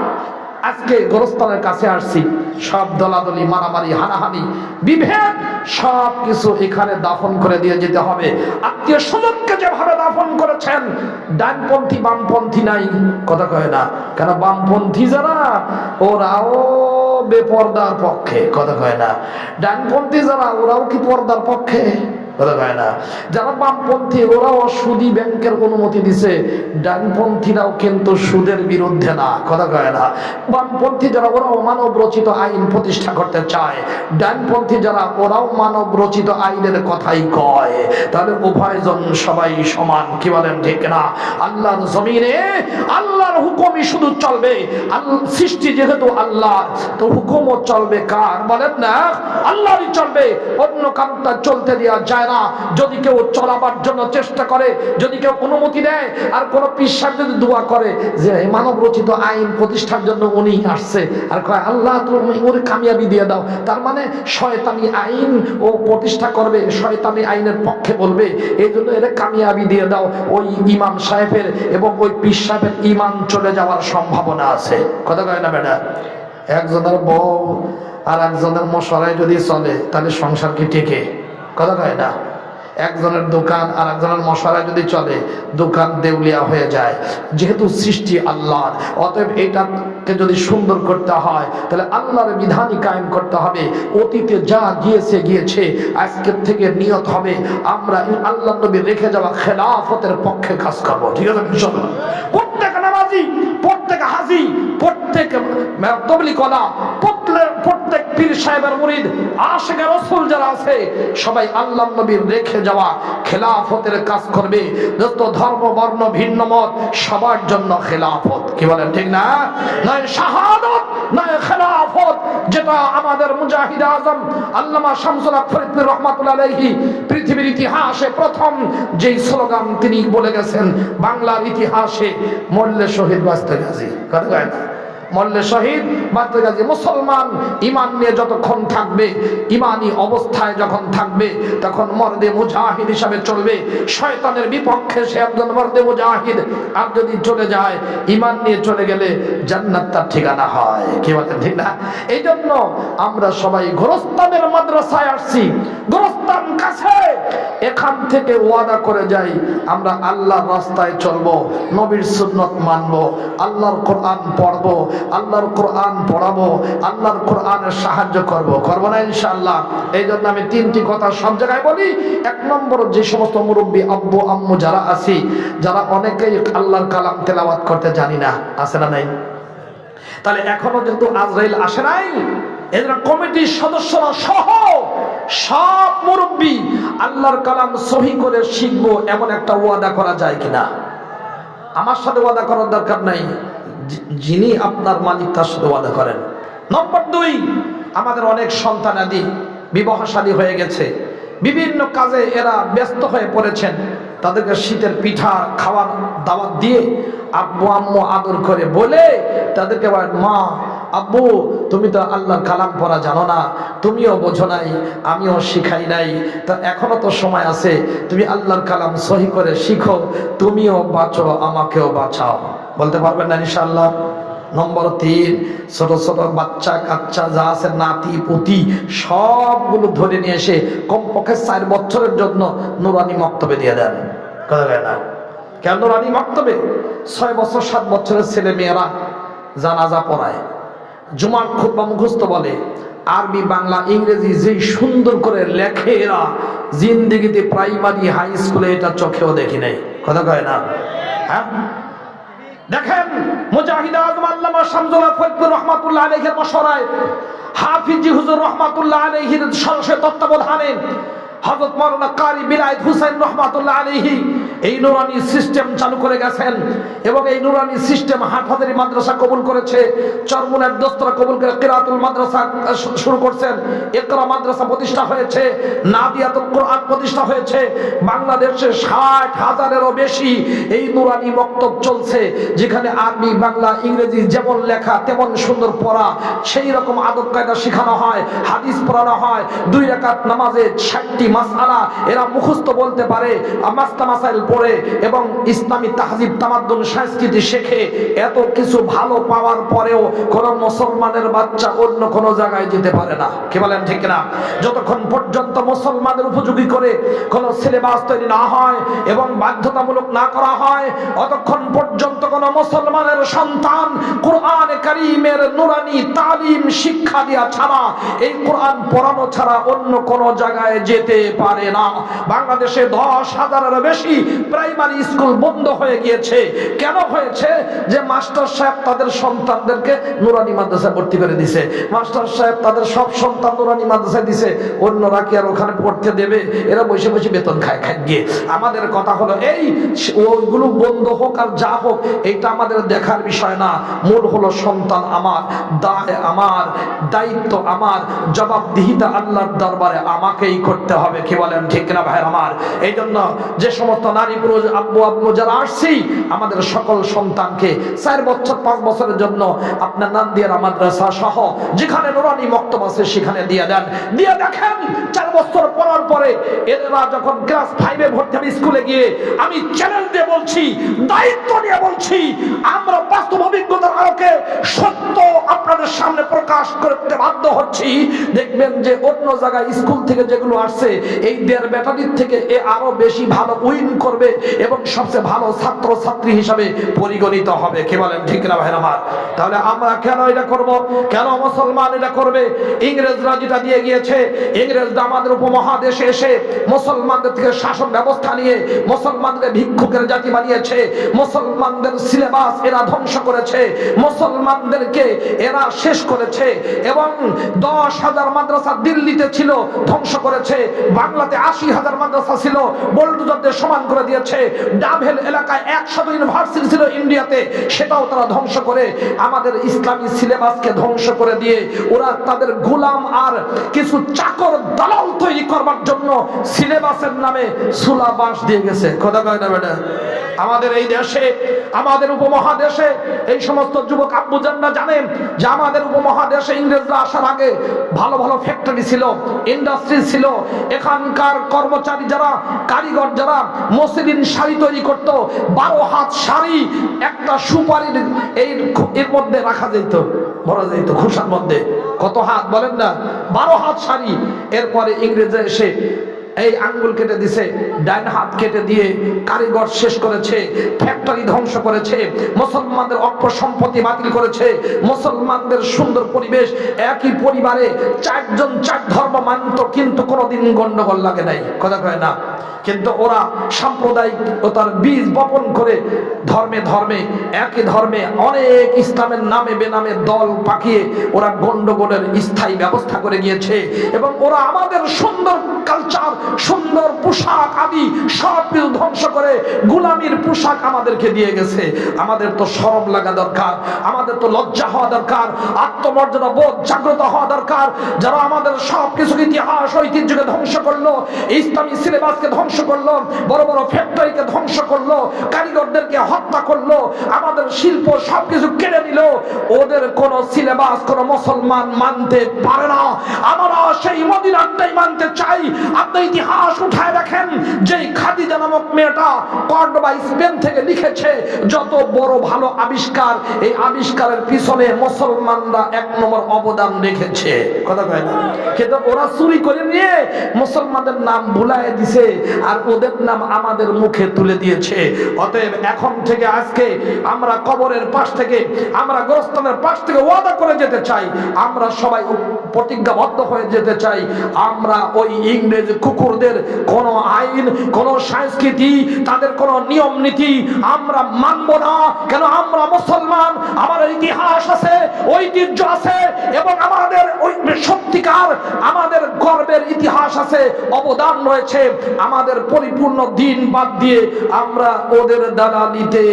আজকে গোরস্থানের কাছে আসছি, সব দলাদলি, মারামারি, হানাহানি, বিভেদ সব কিছু এখানে দাফন করে দিয়ে যেতে হবে। আত্মীয় স্বজনকে যেভাবে দাফন করেছেন, ডানপন্থী বামপন্থী নাই। কথা কয় না? কেন বামপন্থী যারা, ওরাও বেপর্দার পক্ষে। কথা কয় না? ডানপন্থী যারা, ওরাও কি পর্দার পক্ষে? কথা কয় না? যারা বামপন্থী, ওরাও সুদী ব্যাংকের অনুমতি দিছে। ডানপন্থীরাও কিন্তু সুদের বিরুদ্ধে না। কথা কয় না? বামপন্থী যারা, ওরাও মানব রচিত আইন প্রতিষ্ঠা করতে চায়। ডানপন্থী যারা, ওরাও মানব রচিত আইনের কথাই কয়। তাহলে উভয়জন সবাই সমান। কি বলেন? ঠিক না? আল্লাহর জমিনে আল্লাহর হুকুমই শুধু চলবে। সৃষ্টি যেহেতু আল্লাহর, তো হুকুমও চলবে কার? বলেন না? আল্লাহরই চলবে। অন্য কারণটা চলতে দেওয়া যায় যায় না। যদি কেউ চলাবার জন্য চেষ্টা করে, যদি কেউ অনুমতি দেয়, আর কোন পীর সাহেব যদি দোয়া করে যে মানব রচিত আইন প্রতিষ্ঠার জন্য উনি আসছে, আর কয় আল্লাহ তুমি ওর কামিয়াবি দিয়ে দাও, তার মানে শয়তানি আইন ও প্রতিষ্ঠা করবে, শয়তানি আইনের পক্ষে বলবে, এই জন্য এর কামিয়াবি দিয়ে দাও, ওই ইমাম সাহেবের এবং ওই পীর সাহেবের ঈমান চলে যাওয়ার সম্ভাবনা আছে। কথা কয় না বেটা? একজনের বউ আর একজনের মশারায় যদি চলে তাহলে সংসার কি টিকে? কথা কয় না? একজনের দোকান আর একজনের মশারায় যদি চলে দোকান দেউলিয়া হয়ে যায়। যেহেতু সৃষ্টি আল্লাহর, অতএব এটাকে যদি সুন্দর করতে হয় তাহলে আল্লাহর বিধানই কায়েম করতে হবে। অতীতে যা গিয়েছে গিয়েছে, আজকের থেকে নিয়ত হবে আমরা আল্লাহ নবী রেখে যাওয়া খেলাফতের পক্ষে কাজ করবো। ঠিক আছে? প্রত্যেক নামাজি, প্রত্যেক হাজি, প্রত্যেক তবলিগওয়ালা, প্রত্যেক পীর সাহেবের মুরিদ, আশিকে রাসূল যারা আছে সবাই আল্লাহ নবীর রেখে যাওয়া খেলাফতের কাজ করবে। যত ধর্ম বর্ণ ভিন্ন মত সবার জন্য খেলাফত। কি বলেন ঠিক না? নয় শাহাদাত নয় খেলাফত, যেটা আমাদের মুজাহিদ আজম আল্লামা শামসুল হক ফরিদপুর রহমাতুল্লাহ আলাইহি পৃথিবীর ইতিহাসে প্রথম যেই স্লোগান তিনি বলে গেছেন, বাংলার ইতিহাসে মরলে শহীদ বাঁচতে গাজী। কথা কয় না? মরলে শহীদ বাঁচতে গাজী। মুসলমান ঈমান নিয়ে যতক্ষণ থাকবে, ঈমানি অবস্থায় যখন থাকবে, তখন মর্দে মুজাহিদ হিসাবে চলবে। শয়তানের বিপক্ষে সে একজন মর্দে মুজাহিদ। আর যদি চলে যায়, ঈমান নিয়ে চলে গেলে জান্নাত তার ঠিকানা হয়। কি বলেন ঠিক না? এই জন্য আমরা সবাই গোরস্তানের মাদ্রাসায় আসছি, গোরস্তান কাছে। এখান থেকে ওয়াদা করে যাই আমরা আল্লাহর রাস্তায় চলবো, নবীর সুন্নত মানবো, আল্লাহর কোরআন পড়বো, আল্লাহর কোরআন পড়াবো, আল্লাহর কোরআনের সাহায্য করবো না ইনশাআল্লাহ? এই জন্য আমি তিনটি কথা সব জায়গায় বলি। এক নম্বর, যে সমস্ত মুরব্বী আব্বু আম্মু যারা আছি, যারা অনেকেই আল্লাহর কালাম তেলাওয়াত করতে জানি না, আছে না নাই? তাহলে এখনো যেহেতু আজরাইল আসে নাই, এজন্য কমিটির সদস্যরা সহ সব মুরব্বী আল্লাহর কালাম সহি করে শিখবো, এমন একটা ওয়াদা করা যায় কিনা? আমার সাথে ওয়াদা করার দরকার নাই, যিনি আপনার মালিক তার সাথে ওয়াদা করেন। নম্বর 2, আমাদের অনেক সন্তানাদি বিবাহ শাদী হয়ে গেছে, বিভিন্ন কাজে এরা ব্যস্ত হয়ে পড়েছেন। তাদেরকে শীতের পিঠা খাওয়ার দাওয়াত দিয়ে আব্বু আম্মু আদর করে বলে তাদেরকে বলেন, মা আব্বু তুমি তো আল্লাহর কালাম পড়া জানো না, তুমিও বোঝো নাই, আমিও শিখাই নাই, তা এখনো তো সময় আছে, তুমি আল্লাহর কালাম সহি করে শিখো, তুমিও বাঁচো আমাকেও বাঁচাও। বলতে পারবেন না ইনশাআল্লাহ? নম্বর 3, ছোট ছোট বাচ্চা কাচ্চা যা আছে, নাতি পুতি, সবগুলো ধরে নিয়ে এসে কমপক্ষে 4 বছরের জন্য নুরানি মক্তবে দিয়ে দেন। কথা বলে না? কেন নুরানি মক্তবে 6 বছর 7 বছরের ছেলে মেয়েরা জানাজা পড়ায়, জুমার খুতবা মুখস্থ বলে, আরবি বাংলা ইংরেজি যেই সুন্দর করে লেখে এরা, জিন্দেগিতে প্রাইমারি হাই স্কুলে এটা চোখেও দেখি নাই। কথা কয় না? হ্যাঁ, দেখেন মুজাহিদ আজম আল্লামা শামসুল হক ফরিদপুর রহমাতুল্লাহ আলাইহির মশওয়ারায়, হাফিজি হুজুর রহমাতুল্লাহ আলাইহির সরাসরি তত্ত্বাবধানে হযরত মাওলানা কারি বিলায়েত হুসাইন রহমাতুল্লাহ আলাইহি এই নুরানি সিস্টেম চালু করে গেছেন। এবং এই নুরানি সিস্টেম হাটহাজারী মাদ্রাসা কবুল করেছে, চরমুনের দোস্তরা কবুল করে কিরাতুল মাদ্রাসা শুরু করছেন, ইকরা মাদ্রাসা প্রতিষ্ঠা হয়েছে, নাদিয়াতুল কোরআন প্রতিষ্ঠা হয়েছে। বাংলাদেশে 60,000-এরও বেশি এই নুরানি মক্তব চলছে, যেখানে আরবি বাংলা ইংরেজি যেমন লেখা তেমন সুন্দর পড়া, সেই রকম আদব কায়দা শেখানো হয়, হাদিস পড়ানো হয়। 2 রাকাত নামাজে 60টি মাসআলা এরা মুখস্থ বলতে পারে, মাসলা মাসাইল পড়ে এবং ইসলামী তাহজিব তামাদ্দুন সংস্কৃতি শেখে। এত কিছু ভালো পাওয়ার পরেও কোন মুসলমানের বাচ্চা অন্য কোন জায়গায় যেতে পারে না। কি বলেন ঠিক না? যতক্ষণ পর্যন্ত মুসলমানদের উপযোগী করে কোন সিলেবাস তৈরি না হয় এবং বাধ্যতামূলক না করা হয়, ততক্ষণ পর্যন্ত কোন মুসলমানের সন্তান কোরআনে কারীমের নুরানি তালিম শিক্ষা দেওয়া ছাড়া, এই কোরআন পড়ানো ছাড়া অন্য কোন জায়গায় যেতে পারে না। বাংলাদেশে 10,000-এরও বেশি প্রাইমারি স্কুল বন্ধ হয়ে গিয়েছে। কেন হয়েছে? যে মাস্টার সাহেব তাদের সন্তানদেরকে নুরানি মাদ্রাসায় ভর্তি করে দিছে, মাস্টার সাহেব তাদের সব সন্তান নুরানি মাদ্রাসায় দিছে, অন্যরা কি আর ওখানে পড়তে দেবে? এরা বসে বসে বেতন খায় গিয়ে। আমাদের কথা হলো এই ওইগুলো বন্ধ হোক আর যা হোক, এইটা আমাদের দেখার বিষয় না। মূল হলো সন্তান আমার, দায় আমার, দায়িত্ব আমার, জবাবদিহিতা আল্লাহর দরবারে আমাকেই করতে হবে। কি বলেন ঠিক না ভাই আমার? এই জন্য যে সমস্ত নারী পুরুষ আব্বু আব্বু যারা আসছি, আমাদের সকল সন্তানকে 4 বছর 5 বছরের জন্য আপনার নান্দিয়ারা মাদ্রাসা সহ যেখানে নুরানি মক্তব আছে সেখানে দিয়ে দেন। দিয়ে দেখেন 4 বছর পড়ার পরে এরা যখন ক্লাস 5-এ ভর্তি হবে স্কুলে গিয়ে, আমি চ্যালেঞ্জ দিয়ে বলছি, দায়িত্ব নিয়ে বলছি, আমরা বাস্তব অভিজ্ঞতার আলোকে সত্য আপনাদের সামনে প্রকাশ করতে বাধ্য হচ্ছি। দেখবেন যে অন্য জায়গায় স্কুল থেকে যেগুলো আসছে, এই 1.5 ব্যাটারির থেকে এ আরো বেশি ভালো উইন করবে এবং সবচেয়ে ভালো ছাত্র ছাত্রী হিসাবে পরিগণিত হবে। কি বলেন ঠিক না ভাই আমার? তাহলে আমরা কেন এটা করব? কেন মুসলমান এটা করবে? ইংরেজরা যেটা দিয়ে গিয়েছে, ইংরেজরা আমাদের উপমহাদেশে এসে মুসলমানদের থেকে শাসন ব্যবস্থা নিয়ে মুসলমানদের ভিক্ষুকের জাতি বানিয়েছে, মুসলমানদের সিলেবাস এরা ধ্বংস করেছে, মুসলমানদেরকে এরা শেষ করেছে এবং 10,000 মাদ্রাসা দিল্লিতে ছিল, ধ্বংস করেছে। বাংলাতে 80,000 মাদ্রাসা ছিল, বোল্ডোজারদের সমান করে দিয়েছে। ডাভেল এলাকায় 100 ইউনিভার্সিটি ছিল ইন্ডিয়াতে, সেটাও তারা ধ্বংস করে আমাদের ইসলামী সিলেবাসকে ধ্বংস করে দিয়ে ওরা তাদের গোলাম আর কিছু চাকর দালাল তৈরি করবার জন্য সিলেবাসের নামে সুলাবাস দিয়ে গেছে। কথা কয় না বেটা? আমাদের এই দেশে, আমাদের উপমহাদেশে এই সমস্ত যুবক আব্বুজানরা জানেন যে আমাদের উপমহাদেশে ইংরেজরা আসার আগে ভালো ভালো ফ্যাক্টরি ছিল, ইন্ডাস্ট্রি ছিল। এখানকার কর্মচারী যারা, কারিগর যারা মসলিন শাড়ি তৈরি করত, 12 হাত শাড়ি একটা সুপারির এর মধ্যে রাখা যেত, ভরা যেত খোসার মধ্যে। কত হাত বলেন না? 12 হাত শাড়ি। এরপরে ইংরেজরা এসে এই আঙ্গুল কেটে দিছে, ডাইন হাত কেটে দিয়ে কারিগর শেষ করেছে, ফ্যাক্টরি ধ্বংস করেছে, মুসলমানদের অর্থ সম্পত্তি বাতিল করেছে, মুসলমানদের সুন্দর পরিবেশ। একই পরিবারে 4 জন 4 ধর্ম মানত, কিন্তু কোনোদিন গন্ডগোল লাগে নাই। কথা কয় না? কিন্তু ওরা সাম্প্রদায়িকতার বীজ বপন করে ধর্মে ধর্মে, একই ধর্মে অনেক ইসলামের নামে বেনামে দল পাকিয়ে ওরা গন্ডগোলের স্থায়ী ব্যবস্থা করে গিয়েছে। এবং ওরা আমাদের সুন্দর কালচার, সুন্দর পোশাক আদি সব কিছু ধ্বংস করে গোলামির পোশাক আমাদেরকে দিয়ে গেছে। আমাদের তো শরম লাগা দরকার, আমাদের তো লজ্জা হওয়া দরকার, আত্মমর্যাদা বোধ জাগ্রত হওয়া দরকার। যারা আমাদের সব কিছু ইতিহাস ঐতিহ্যকে ধ্বংস করলো, ইসলামী সিলেবাসকে ধ্বংস করলো, বড় বড় ফ্যাক্টরিকে ধ্বংস করলো, কারিগরদেরকে হত্যা করলো, আমাদের শিল্প সবকিছু কেড়ে নিল, ওদের কোন সিলেবাস কোন মুসলমান মানতে পারে না। আমরা সেই মদিনাটাই মানতে চাই। আপনি ইতিহাস উঠায় দেখেন, যে খাদিজা নামক মেয়েটা কর্ডোবা স্পেন থেকে লিখেছে, যত বড় ভালো আবিষ্কার, এই আবিষ্কারের পিছনে মুসলমানরা 1 নম্বর অবদান রেখেছে। কথা কয় না? কিন্তু ওরা চুরি করে নিয়ে মুসলমানদের নাম ভুলায় দিছে আর ওদের নাম আমাদের মুখে তুলে দিয়েছে। অতএব এখন থেকে আজকে আমরা কবরের পাশ থেকে, আমরা গোরস্থানের পাশ থেকে ওয়াদা করে যেতে চাই, আমরা সবাই প্রতিজ্ঞাবদ্ধ হয়ে যেতে চাই, আমরা ওই ইংরেজ কুকুরদের কোন আইন, কোন সংস্কৃতি, তাদের কোন নিয়ম নীতি আমরা মানব না। কেন? আমরা মুসলমান, আমাদের ইতিহাস আছে, ঐতিহ্য আছে এবং আমাদের ওই সত্যিকার আমাদের গর্বের ইতিহাস আছে, অবদান রয়েছে। আমাদের পরিপূর্ণ দিন বাদ দিয়ে আমরা ওদের দালালিতে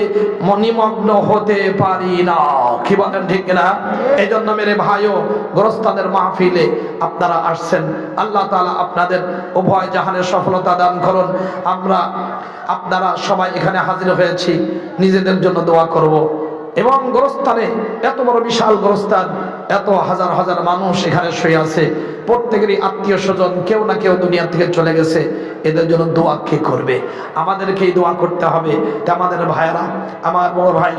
নিমগ্ন হতে পারি না। কি বলেন ঠিক না? এই জন্য মেরে ভাইও, গোরস্থানের মাহফিলে আপনারা আসছেন, আল্লাহ তাআলা আপনাদের উভয় জাহানের সফলতা দান করুন। আমরা আপনারা সবাই এখানে হাজির হয়েছি, নিজেদের জন্য দোয়া করব। এবং গোরস্থানে এত বড় বিশাল গোরস্থান, এত হাজার হাজার মানুষ এখানে শুয়ে আছে, প্রত্যেকেরই আত্মীয় স্বজন কেউ না কেউ দুনিয়া থেকে চলে গেছে। এদের জন্য দোয়া কে করবে? আমাদেরকেই দোয়া করতে হবে। আমাদের ভাইয়েরা, আমার বড় ভাই